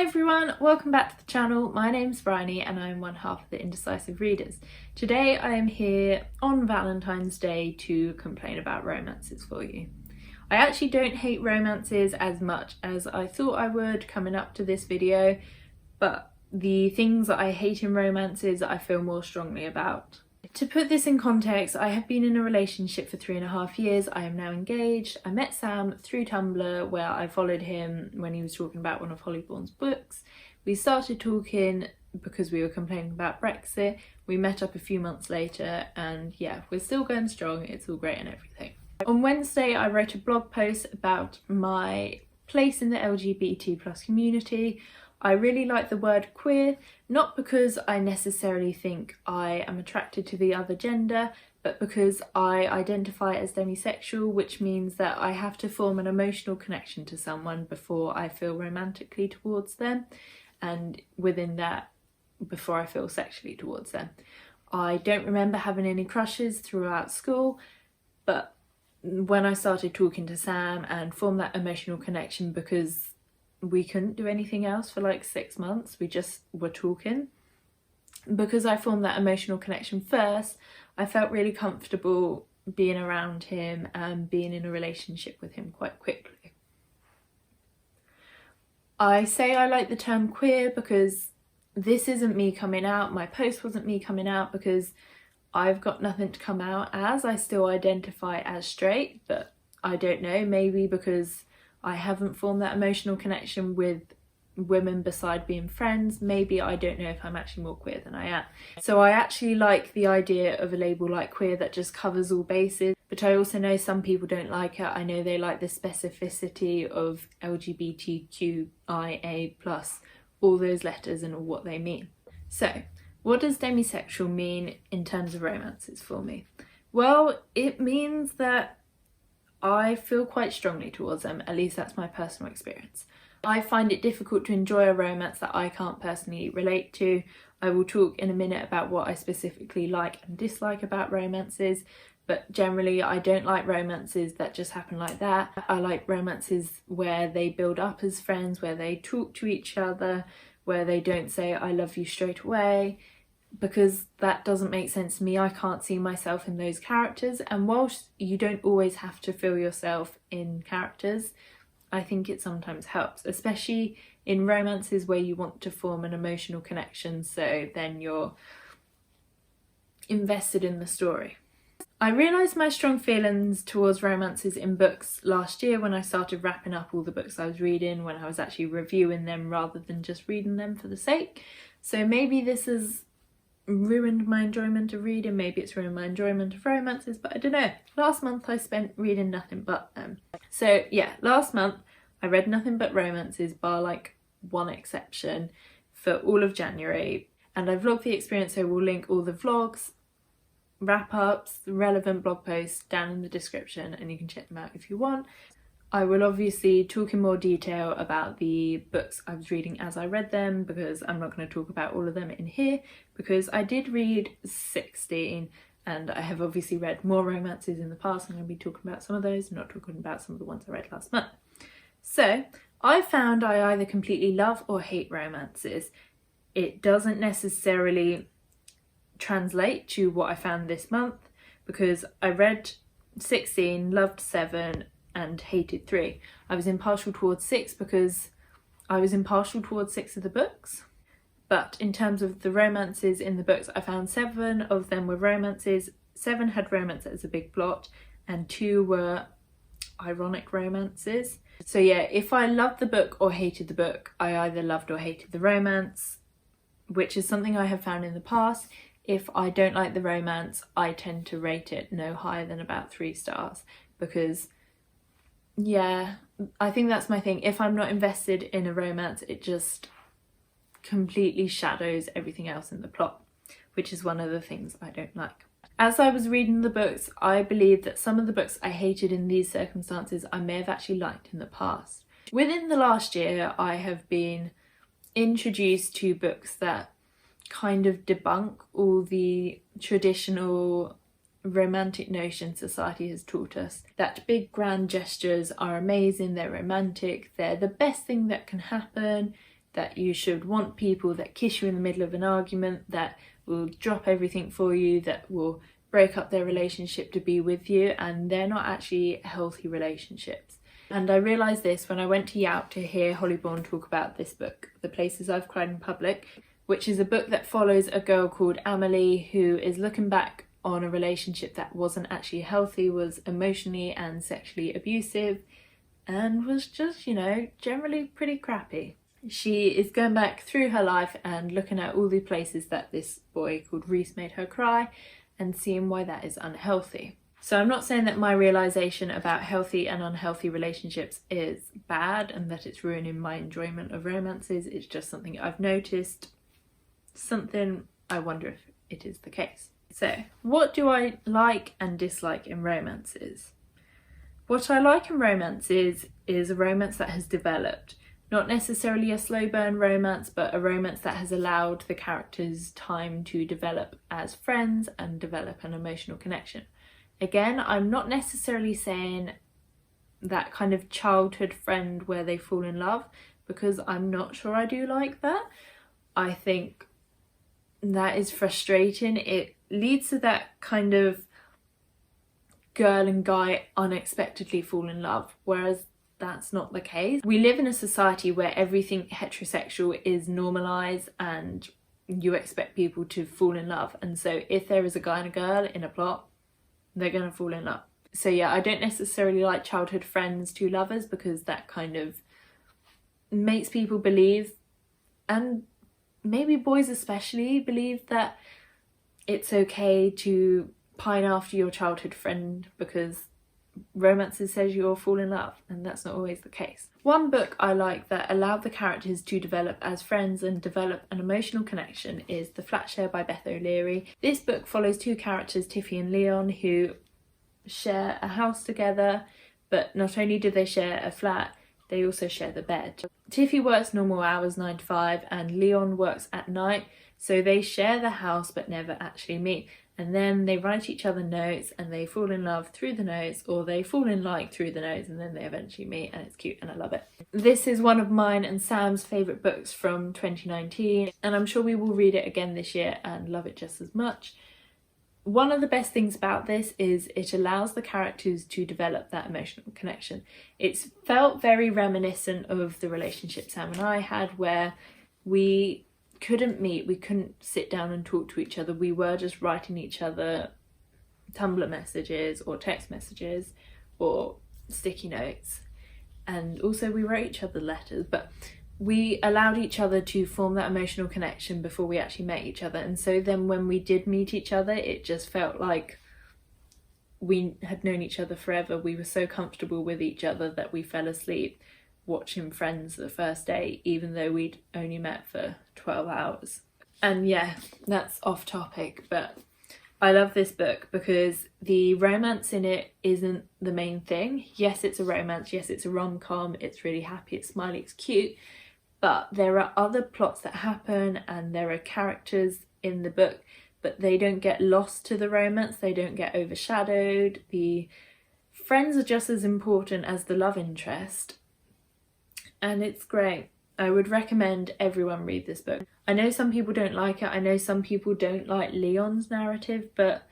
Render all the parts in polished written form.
Hi everyone, welcome back to the channel. My name's Bryony and I'm one half of the Indecisive Readers. Today I am here on Valentine's Day to complain about romances for you. I actually don't hate romances as much as I thought I would coming up to this video, but the things that I hate in romances I feel more strongly about. To put this in context, I have been in a relationship for 3.5 years. I am now engaged. I met Sam through Tumblr, where I followed him when he was talking about one of Hollyborn's books. We started talking because we were complaining about Brexit. We met up a few months later and yeah, we're still going strong. It's all great and everything. On Wednesday, I wrote a blog post about my place in the LGBT+ community. I really like the word queer, not because I necessarily think I am attracted to the other gender, but because I identify as demisexual, which means that I have to form an emotional connection to someone before I feel romantically towards them, and within that, before I feel sexually towards them. I don't remember having any crushes throughout school, but when I started talking to Sam and formed that emotional connection, because we couldn't do anything else for like 6 months, we just were talking. Because I formed that emotional connection first, I felt really comfortable being around him and being in a relationship with him quite quickly. I say I like the term queer because this isn't me coming out. My post wasn't me coming out because I've got nothing to come out as. I still identify as straight, but I don't know, maybe because I haven't formed that emotional connection with women beside being friends. Maybe I don't know if I'm actually more queer than I am. So I actually like the idea of a label like queer that just covers all bases, but I also know some people don't like it. I know they like the specificity of LGBTQIA+, all those letters and what they mean. So what does demisexual mean in terms of romances for me? Well, it means that I feel quite strongly towards them, at least that's my personal experience. I find it difficult to enjoy a romance that I can't personally relate to. I will talk in a minute about what I specifically like and dislike about romances, but generally I don't like romances that just happen like that. I like romances where they build up as friends, where they talk to each other, where they don't say I love you straight away, because that doesn't make sense to me. I can't see myself in those characters, and whilst you don't always have to feel yourself in characters, I think it sometimes helps, especially in romances where you want to form an emotional connection, so then you're invested in the story. I realised my strong feelings towards romances in books last year when I started wrapping up all the books I was reading, when I was actually reviewing them rather than just reading them for the sake. So maybe this has ruined my enjoyment of reading, maybe it's ruined my enjoyment of romances, but I don't know. Last month I spent reading nothing but them. So yeah, last month I read nothing but romances, bar like one exception, for all of January, and I vlogged the experience, so we'll link all the vlogs, wrap-ups, relevant blog posts down in the description and you can check them out if you want. I will obviously talk in more detail about the books I was reading as I read them, because I'm not going to talk about all of them in here, because I did read 16 and I have obviously read more romances in the past. I'm going to be talking about some of those, not talking about some of the ones I read last month. So I found I either completely love or hate romances. It doesn't necessarily translate to what I found this month, because I read 16, loved 7 and hated 3. I was impartial towards 6 because I was impartial towards 6 of the books. But in terms of the romances in the books, I found 7 of them were romances. 7 had romance as a big plot and 2 were ironic romances. So yeah, if I loved the book or hated the book, I either loved or hated the romance, which is something I have found in the past. If I don't like the romance, I tend to rate it no higher than about 3 stars, because yeah, I think that's my thing. If I'm not invested in a romance, it just completely shadows everything else in the plot, which is one of the things I don't like. As I was reading the books, I believe that some of the books I hated in these circumstances I may have actually liked in the past. Within the last year, I have been introduced to books that kind of debunk all the traditional romantic notion society has taught us, that big grand gestures are amazing, they're romantic, they're the best thing that can happen, that you should want people that kiss you in the middle of an argument, that will drop everything for you, that will break up their relationship to be with you, and they're not actually healthy relationships. And I realised this when I went to Youp to hear Holly Bourne talk about this book, The Places I've Cried in Public, which is a book that follows a girl called Amelie who is looking back on a relationship that wasn't actually healthy, was emotionally and sexually abusive, and was just, you know, generally pretty crappy. She is going back through her life and looking at all the places that this boy called Reese made her cry and seeing why that is unhealthy. So I'm not saying that my realisation about healthy and unhealthy relationships is bad and that it's ruining my enjoyment of romances. It's just something I've noticed, something I wonder if it is the case. So what do I like and dislike in romances? What I like in romances is a romance that has developed. Not necessarily a slow burn romance, but a romance that has allowed the characters time to develop as friends and develop an emotional connection. Again, I'm not necessarily saying that kind of childhood friend where they fall in love, because I'm not sure I do like that. I think that is frustrating. It leads to that kind of girl and guy unexpectedly fall in love, whereas that's not the case. We live in a society where everything heterosexual is normalised and you expect people to fall in love. And so if there is a guy and a girl in a plot, they're going to fall in love. So yeah, I don't necessarily like childhood friends to lovers, because that kind of makes people believe, and maybe boys especially, believe that it's okay to pine after your childhood friend because romances says you'll fall in love, and that's not always the case. One book I like that allowed the characters to develop as friends and develop an emotional connection is The Flatshare by Beth O'Leary. This book follows two characters, Tiffy and Leon, who share a house together, but not only do they share a flat, they also share the bed. Tiffy works normal hours, 9 to 5, and Leon works at night, so they share the house but never actually meet. And then they write each other notes and they fall in love through the notes, or they fall in like through the notes, and then they eventually meet, and it's cute and I love it. This is one of mine and Sam's favourite books from 2019, and I'm sure we will read it again this year and love it just as much. One of the best things about this is it allows the characters to develop that emotional connection. It's felt very reminiscent of the relationship Sam and I had, where we couldn't meet, we couldn't sit down and talk to each other. We were just writing each other Tumblr messages or text messages or sticky notes, and also we wrote each other letters, but we allowed each other to form that emotional connection before we actually met each other. And so then when we did meet each other, it just felt like we had known each other forever. We were so comfortable with each other that we fell asleep watching Friends the first day, even though we'd only met for 12 hours. And yeah, that's off topic, but I love this book because the romance in it isn't the main thing. Yes, it's a romance, yes, it's a rom-com, it's really happy, it's smiley, it's cute, but there are other plots that happen and there are characters in the book, but they don't get lost to the romance, they don't get overshadowed. The friends are just as important as the love interest, and it's great. I would recommend everyone read this book. I know some people don't like it, I know some people don't like Leon's narrative, but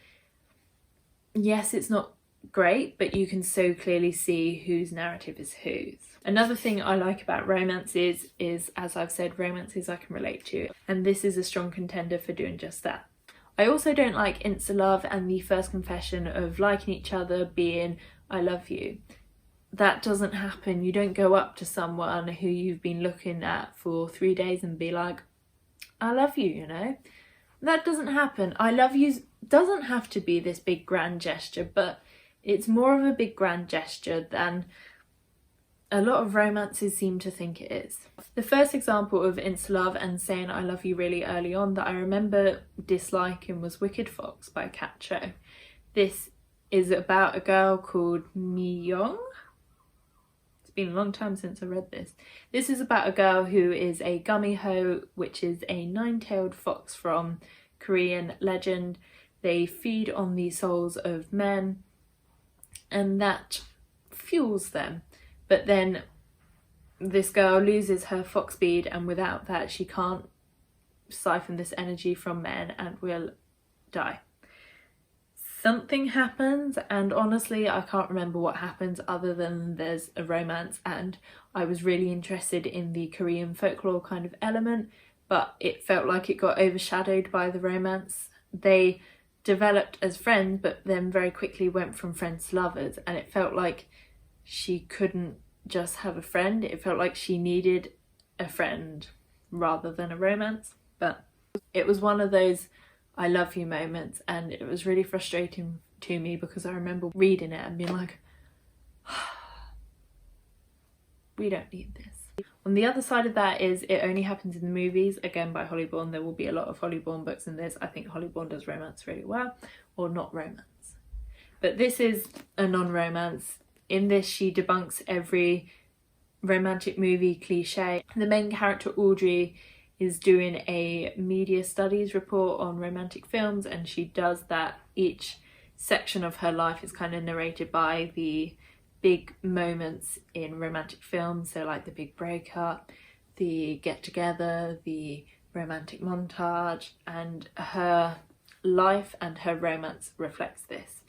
yes, it's not great, but you can so clearly see whose narrative is whose. Another thing I like about romances is, as I've said, romances I can relate to, and this is a strong contender for doing just that. I also don't like insta love and the first confession of liking each other being I love you. That doesn't happen. You don't go up to someone who you've been looking at for 3 days and be like, I love you, you know? That doesn't happen. I love you doesn't have to be this big grand gesture, but it's more of a big grand gesture than a lot of romances seem to think it is. The first example of insta love and saying I love you really early on that I remember disliking was Wicked Fox by Kat Cho. This is about a girl called Mi-young. It's been a long time since I read this. This is about a girl who is a gummy-ho, which is a nine-tailed fox from Korean legend. They feed on the souls of men and that fuels them. But then this girl loses her fox speed, and without that she can't siphon this energy from men and will die. Something happens, and honestly I can't remember what happens other than there's a romance, and I was really interested in the Korean folklore kind of element, but it felt like it got overshadowed by the romance. They developed as friends but then very quickly went from friends to lovers, and it felt like she couldn't just have a friend. It felt like she needed a friend rather than a romance. But it was one of those I love you moments, and it was really frustrating to me because I remember reading it and being like, we don't need this. On the other side of that is It Only Happens in the Movies, again by Holly Bourne. There will be a lot of Holly Bourne books in this. I think Holly Bourne does romance really well, or not romance. But this is a non-romance. In this she debunks every romantic movie cliche. The main character Audrey is doing a media studies report on romantic films, and she does that. Each section of her life is kind of narrated by the big moments in romantic films, so like the big breakup, the get together, the romantic montage, and her life and her romance reflects this.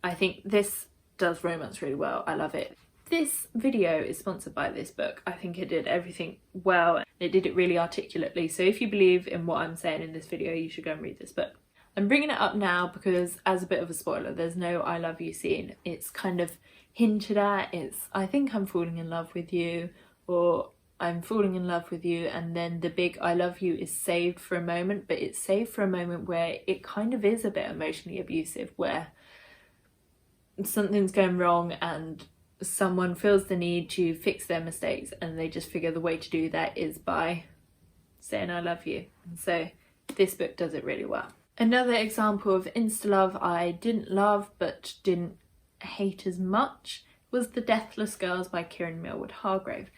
I think this does romance really well. I love it. This video is sponsored by this book. I think it did everything well. It did it really articulately. So if you believe in what I'm saying in this video, you should go and read this book. I'm bringing it up now because, as a bit of a spoiler, there's no I love you scene. It's kind of hinted at. It's I think I'm falling in love with you, or I'm falling in love with you, and then the big I love you is saved for a moment, but it's saved for a moment where it kind of is a bit emotionally abusive, where something's going wrong and someone feels the need to fix their mistakes, and they just figure the way to do that is by saying I love you. And so this book does it really well. Another example of insta-love I didn't love but didn't hate as much was The Deathless Girls by Kieran Millward Hargrave.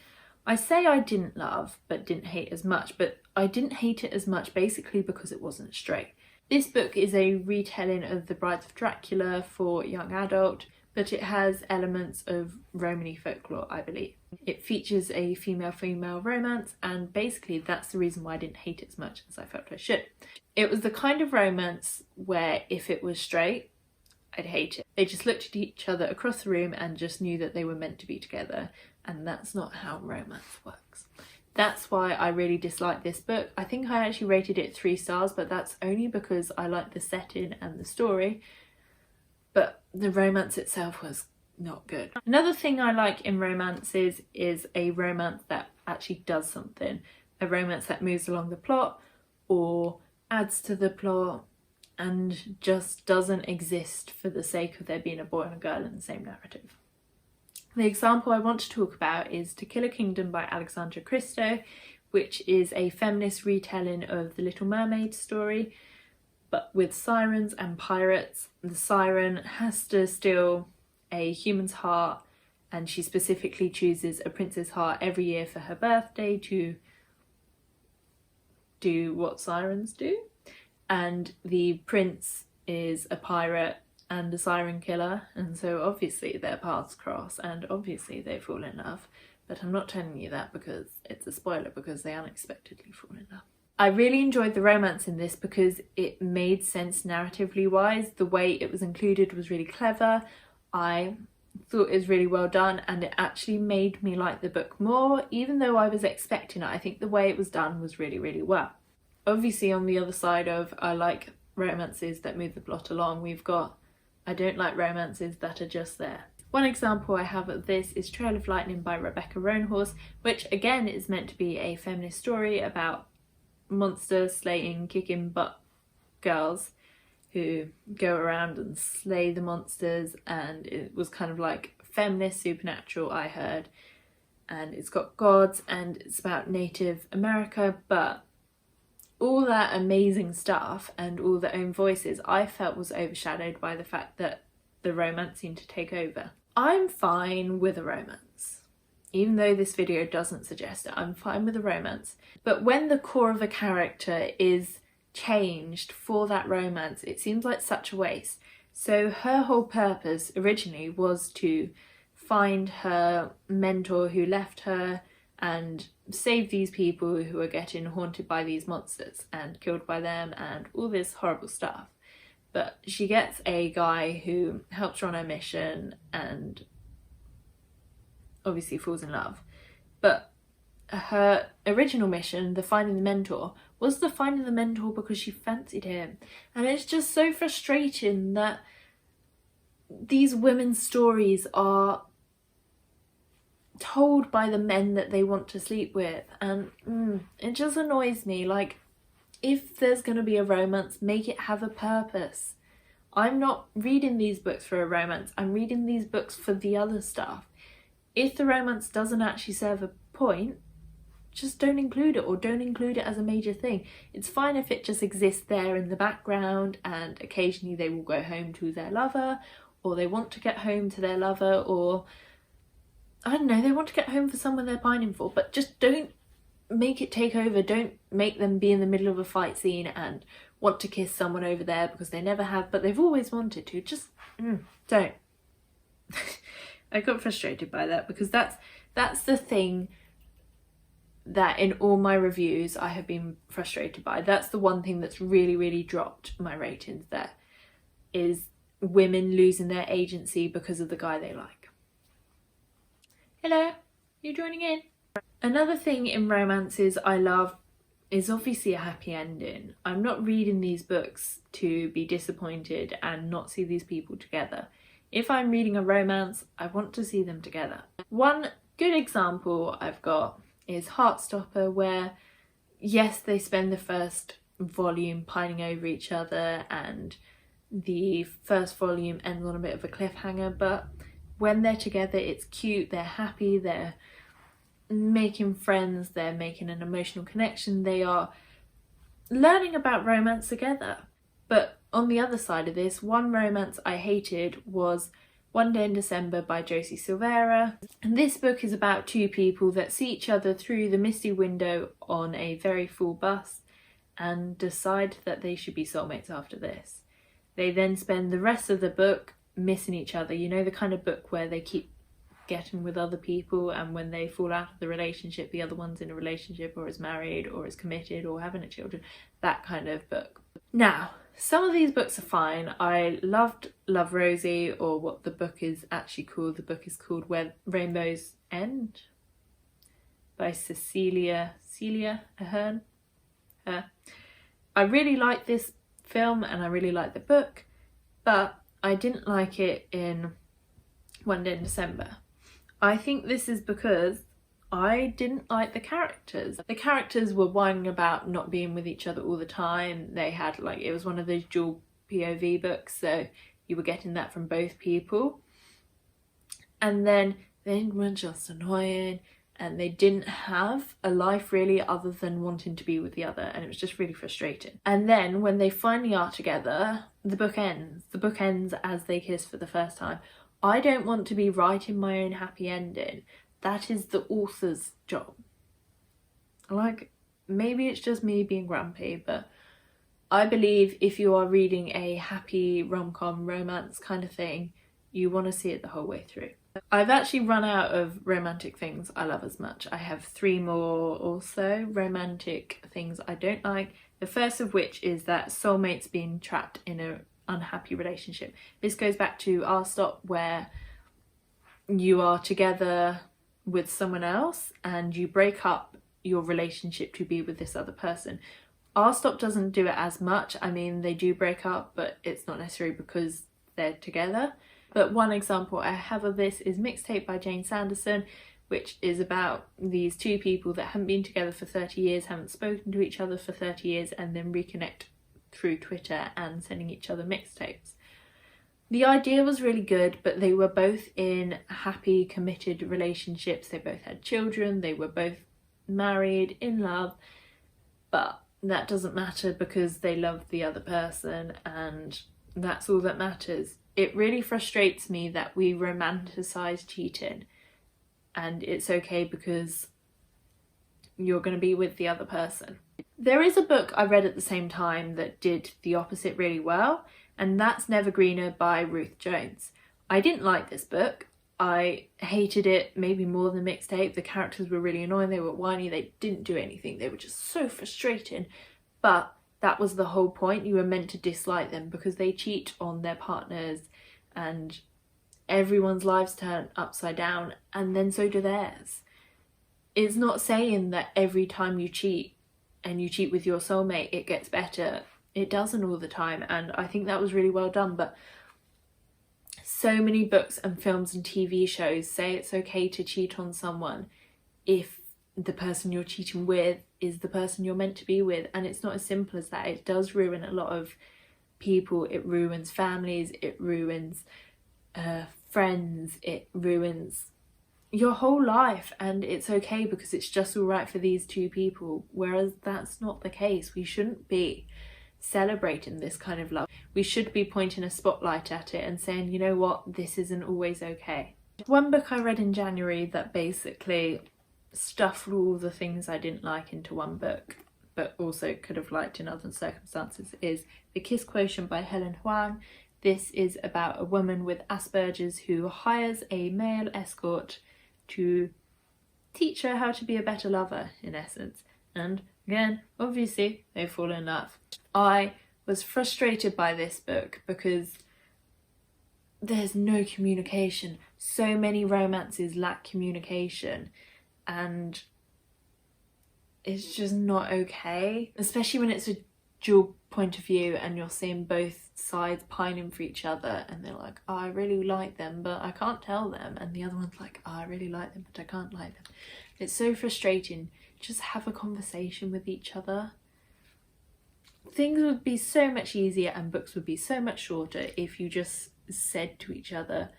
I say I didn't love but didn't hate as much, but I didn't hate it as much basically because it wasn't straight. This book is a retelling of The Brides of Dracula for young adult, but it has elements of Romany folklore, I believe. It features a female-female romance, and basically that's the reason why I didn't hate it as much as I felt I should. It was the kind of romance where if it was straight, I'd hate it. They just looked at each other across the room and just knew that they were meant to be together, and that's not how romance works. That's why I really disliked this book. I think I actually rated it 3 stars, but that's only because I liked the setting and the story, but the romance itself was not good. Another thing I like in romances is a romance that actually does something. A romance that moves along the plot or adds to the plot and just doesn't exist for the sake of there being a boy and a girl in the same narrative. The example I want to talk about is To Kill a Kingdom by Alexandra Christo, which is a feminist retelling of the Little Mermaid story, but with sirens and pirates. The siren has to steal a human's heart, and she specifically chooses a prince's heart every year for her birthday to do what sirens do. And the prince is a pirate and a siren killer, and so obviously their paths cross and obviously they fall in love. But I'm not telling you that because it's a spoiler, because they unexpectedly fall in love. I really enjoyed the romance in this because it made sense narratively wise. The way it was included was really clever. I thought it was really well done, and it actually made me like the book more, even though I was expecting it. I think the way it was done was really, really well. Obviously on the other side of I like romances that move the plot along, we've got I don't like romances that are just there. One example I have of this is Trail of Lightning by Rebecca Roanhorse, which again is meant to be a feminist story about monster slaying, kicking butt girls who go around and slay the monsters, and it was kind of like feminist supernatural, I heard, and it's got gods and it's about Native America, but all that amazing stuff and all their own voices I felt was overshadowed by the fact that the romance seemed to take over. I'm fine with a romance. Even though this video doesn't suggest it, I'm fine with a romance. But when the core of a character is changed for that romance, it seems like such a waste. So her whole purpose originally was to find her mentor who left her and save these people who are getting haunted by these monsters and killed by them and all this horrible stuff. But she gets a guy who helps her on her mission and obviously falls in love. But her original mission, the finding the mentor, was the finding the mentor because she fancied him. And it's just so frustrating that these women's stories are told by the men that they want to sleep with, and it just annoys me. Like, if there's going to be a romance, make it have a purpose. I'm not reading these books for a romance, I'm reading these books for the other stuff. If the romance doesn't actually serve a point, just don't include it, or don't include it as a major thing. It's fine if it just exists there in the background and occasionally they will go home to their lover, or they want to get home to their lover, or I don't know, they want to get home for someone they're pining for, but just don't make it take over. Don't make them be in the middle of a fight scene and want to kiss someone over there because they never have, but they've always wanted to. Just don't. I got frustrated by that because that's the thing that in all my reviews I have been frustrated by. That's the one thing that's really dropped my ratings there, is women losing their agency because of the guy they like. Hello, you joining in? Another thing in romances I love is obviously a happy ending. I'm not reading these books to be disappointed and not see these people together. If I'm reading a romance, I want to see them together. One good example I've got is Heartstopper, where yes, they spend the first volume pining over each other and the first volume ends on a bit of a cliffhanger, but when they're together it's cute, they're happy, they're making friends, they're making an emotional connection, they are learning about romance together. But on the other side of this, one romance I hated was One Day in December by Josie Silvera. And this book is about two people that see each other through the misty window on a very full bus and decide that they should be soulmates after this. They then spend the rest of the book missing each other. You know, the kind of book where they keep getting with other people, and when they fall out of the relationship, the other one's in a relationship or is married or is committed or having a children. That kind of book. Now, some of these books are fine. I loved Love Rosie, or what the book is actually called. The book is called Where Rainbows End by Cecilia Ahern. I really liked this film and I really liked the book, but I didn't like it in One Day in December. I think this is because I didn't like the characters. The characters were whining about not being with each other all the time. They had, like, it was one of those dual POV books, so you were getting that from both people. And then they were just annoying, and they didn't have a life really other than wanting to be with the other, and it was just really frustrating. And then when they finally are together, the book ends. The book ends as they kiss for the first time. I don't want to be writing my own happy ending. That is the author's job. Like, maybe it's just me being grumpy, but I believe if you are reading a happy rom-com romance kind of thing, you want to see it the whole way through. I've actually run out of romantic things I love as much. I have 3 more also romantic things I don't like. The first of which is that soulmates being trapped in an unhappy relationship. This goes back to Our Stop, where you are together with someone else and you break up your relationship to be with this other person. Our Stop doesn't do it as much. I mean, they do break up, but it's not necessarily because they're together. But one example I have of this is Mixtape by Jane Sanderson, which is about these two people that haven't been together for 30 years, haven't spoken to each other for 30 years, and then reconnect through Twitter and sending each other mixtapes. The idea was really good, but they were both in happy, committed relationships. They both had children, they were both married, in love, but that doesn't matter because they love the other person and that's all that matters. It really frustrates me that we romanticize cheating and it's okay because you're going to be with the other person. There is a book I read at the same time that did the opposite really well, and that's Never Greener by Ruth Jones. I didn't like this book. I hated it maybe more than Mixtape. The characters were really annoying, they were whiny, they didn't do anything, they were just so frustrating. But that was the whole point, you were meant to dislike them because they cheat on their partners and everyone's lives turn upside down, and then so do theirs. It's not saying that every time you cheat and you cheat with your soulmate it gets better. It doesn't all the time, and I think that was really well done. But so many books and films and TV shows say it's okay to cheat on someone if the person you're cheating with is the person you're meant to be with, and it's not as simple as that. It does ruin a lot of people. It ruins families, it ruins friends, it ruins your whole life, and it's okay because it's just all right for these two people, whereas that's not the case. We shouldn't be celebrating this kind of love. We should be pointing a spotlight at it and saying, you know what, this isn't always okay. One book I read in January that basically stuffed all the things I didn't like into one book but also could have liked in other circumstances is The Kiss Quotient by Helen Huang. This is about a woman with Asperger's who hires a male escort to teach her how to be a better lover, in essence. And again, obviously, they fall in love. I was frustrated by this book because there's no communication. So many romances lack communication, and it's just not okay. Especially when it's a dual point of view and you're seeing both sides pining for each other, and they're like, oh, I really like them but I can't tell them, and the other one's like, oh, I really like them but I can't like them. It's so frustrating. Just have a conversation with each other. Things would be so much easier and books would be so much shorter if you just said to each other,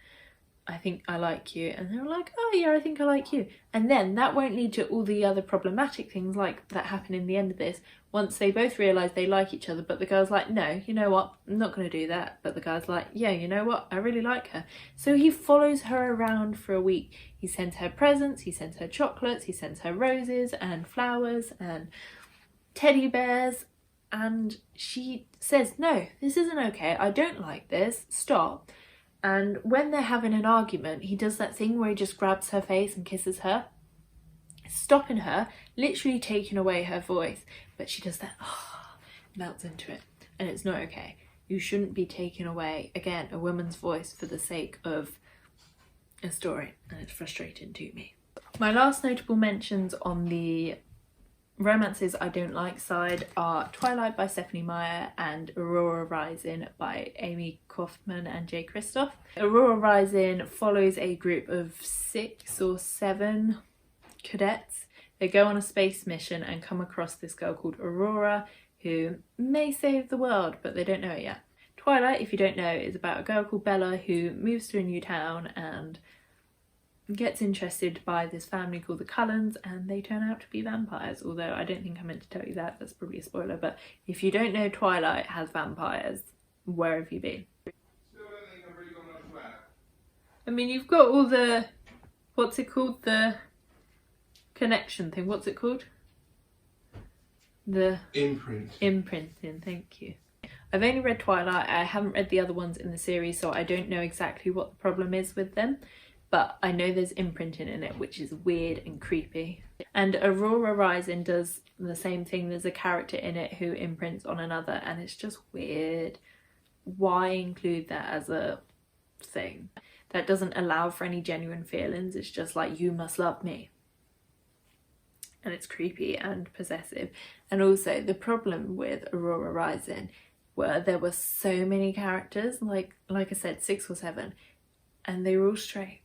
I think I like you, and they're like, oh yeah, I think I like you, and then that won't lead to all the other problematic things like that happen in the end of this. Once they both realise they like each other, but the girl's like, no, you know what, I'm not going to do that, but the guy's like, yeah, you know what, I really like her. So he follows her around for a week. He sends her presents, he sends her chocolates, he sends her roses and flowers and teddy bears, and she says, no, this isn't okay, I don't like this, stop. And when they're having an argument, he does that thing where he just grabs her face and kisses her, stopping her, literally taking away her voice. But she does that, melts into it, and it's not okay. You shouldn't be taking away, again, a woman's voice for the sake of a story, and it's frustrating to me. My last notable mentions on the romances I don't like side are Twilight by Stephanie Meyer and Aurora Rising by Amy Kaufman and Jay Kristoff. Aurora Rising follows a group of 6 or 7 cadets. They go on a space mission and come across this girl called Aurora who may save the world, but they don't know it yet. Twilight, if you don't know, is about a girl called Bella who moves to a new town and gets interested by this family called the Cullens, and they turn out to be vampires, although I don't think I meant to tell you that, that's probably a spoiler. But if you don't know Twilight has vampires, where have you been? I mean, you've got all the, what's it called, the connection thing, what's it called? The imprinting, thank you. I've only read Twilight, I haven't read the other ones in the series, so I don't know exactly what the problem is with them. But I know there's imprinting in it, which is weird and creepy. And Aurora Rising does the same thing. There's a character in it who imprints on another, and it's just weird. Why include that as a thing? That doesn't allow for any genuine feelings. It's just like, you must love me. And it's creepy and possessive. And also the problem with Aurora Rising were there were so many characters, like I said, 6 or 7, and they were all straight.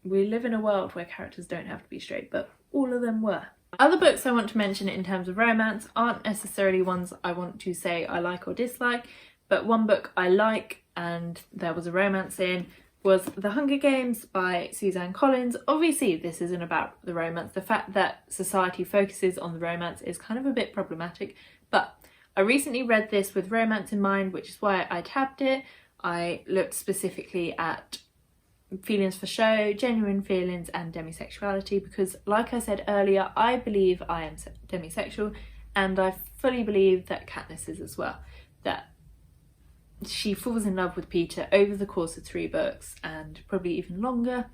We live in a world where characters don't have to be straight, but all of them were. Other books I want to mention in terms of romance aren't necessarily ones I want to say I like or dislike, but one book I like and there was a romance in was The Hunger Games by Suzanne Collins. Obviously this isn't about the romance. The fact that society focuses on the romance is kind of a bit problematic, but I recently read this with romance in mind, which is why I tabbed it. I looked specifically at feelings for show, genuine feelings and demisexuality, because like I said earlier, I believe I am demisexual, and I fully believe that Katniss is as well. That she falls in love with Peter over the course of 3 books and probably even longer,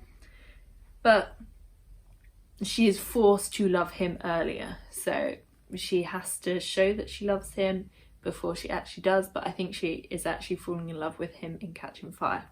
but she is forced to love him earlier, so she has to show that she loves him before she actually does. But I think she is actually falling in love with him in Catching Fire,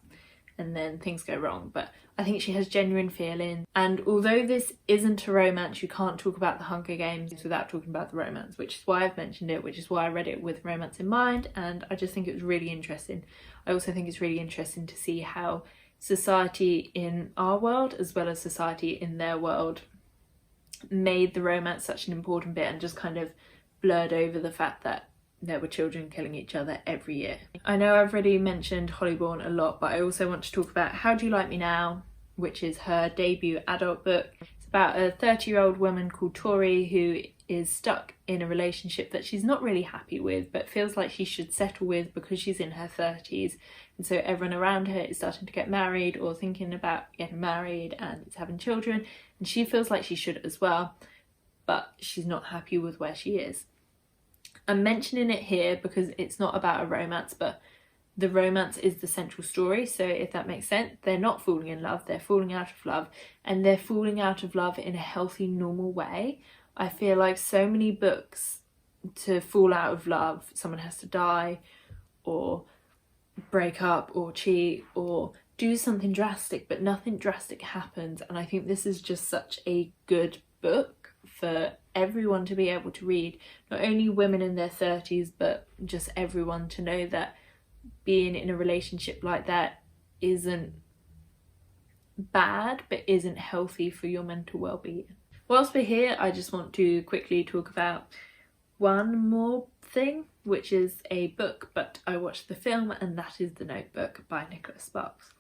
and then things go wrong. But I think she has genuine feelings, and although this isn't a romance, you can't talk about the Hunger Games without talking about the romance, which is why I've mentioned it, which is why I read it with romance in mind, and I just think it was really interesting. I also think it's really interesting to see how society in our world as well as society in their world made the romance such an important bit and just kind of blurred over the fact that there were children killing each other every year. I know I've already mentioned Hollyborn a lot, but I also want to talk about How Do You Like Me Now, which is her debut adult book. It's about a 30-year-old woman called Tori who is stuck in a relationship that she's not really happy with, but feels like she should settle with because she's in her 30s. And so everyone around her is starting to get married or thinking about getting married and is having children, and she feels like she should as well, but she's not happy with where she is. I'm mentioning it here because it's not about a romance, but the romance is the central story, so if that makes sense. They're not falling in love, they're falling out of love, and they're falling out of love in a healthy, normal way. I feel like so many books, to fall out of love, someone has to die or break up or cheat or do something drastic, but nothing drastic happens. And I think this is just such a good book for everyone to be able to read, not only women in their 30s, but just everyone to know that being in a relationship like that isn't bad, but isn't healthy for your mental well-being. Whilst we're here, I just want to quickly talk about one more thing, which is a book, but I watched the film, and that is The Notebook by Nicholas Sparks.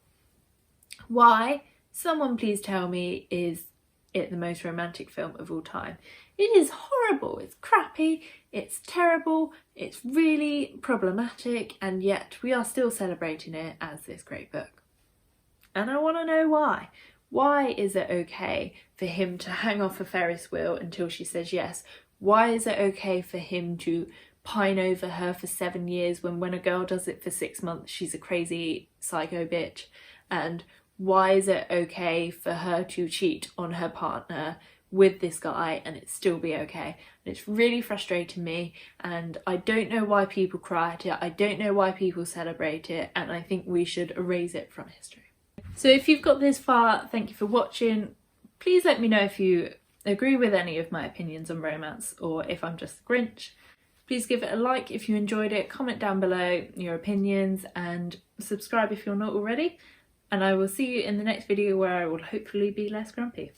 Why, someone please tell me, is it the most romantic film of all time? It is horrible, it's crappy, it's terrible, it's really problematic, and yet we are still celebrating it as this great book. And I want to know why. Why is it okay for him to hang off a Ferris wheel until she says yes? Why is it okay for him to pine over her for 7 years when a girl does it for 6 months, she's a crazy psycho bitch? And why is it okay for her to cheat on her partner with this guy and it still be okay? And it's really frustrating me, and I don't know why people cry at it, I don't know why people celebrate it, and I think we should erase it from history. So if you've got this far, thank you for watching. Please let me know if you agree with any of my opinions on romance or if I'm just the Grinch. Please give it a like if you enjoyed it, comment down below your opinions, and subscribe if you're not already. And I will see you in the next video where I will hopefully be less grumpy.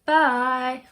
Bye!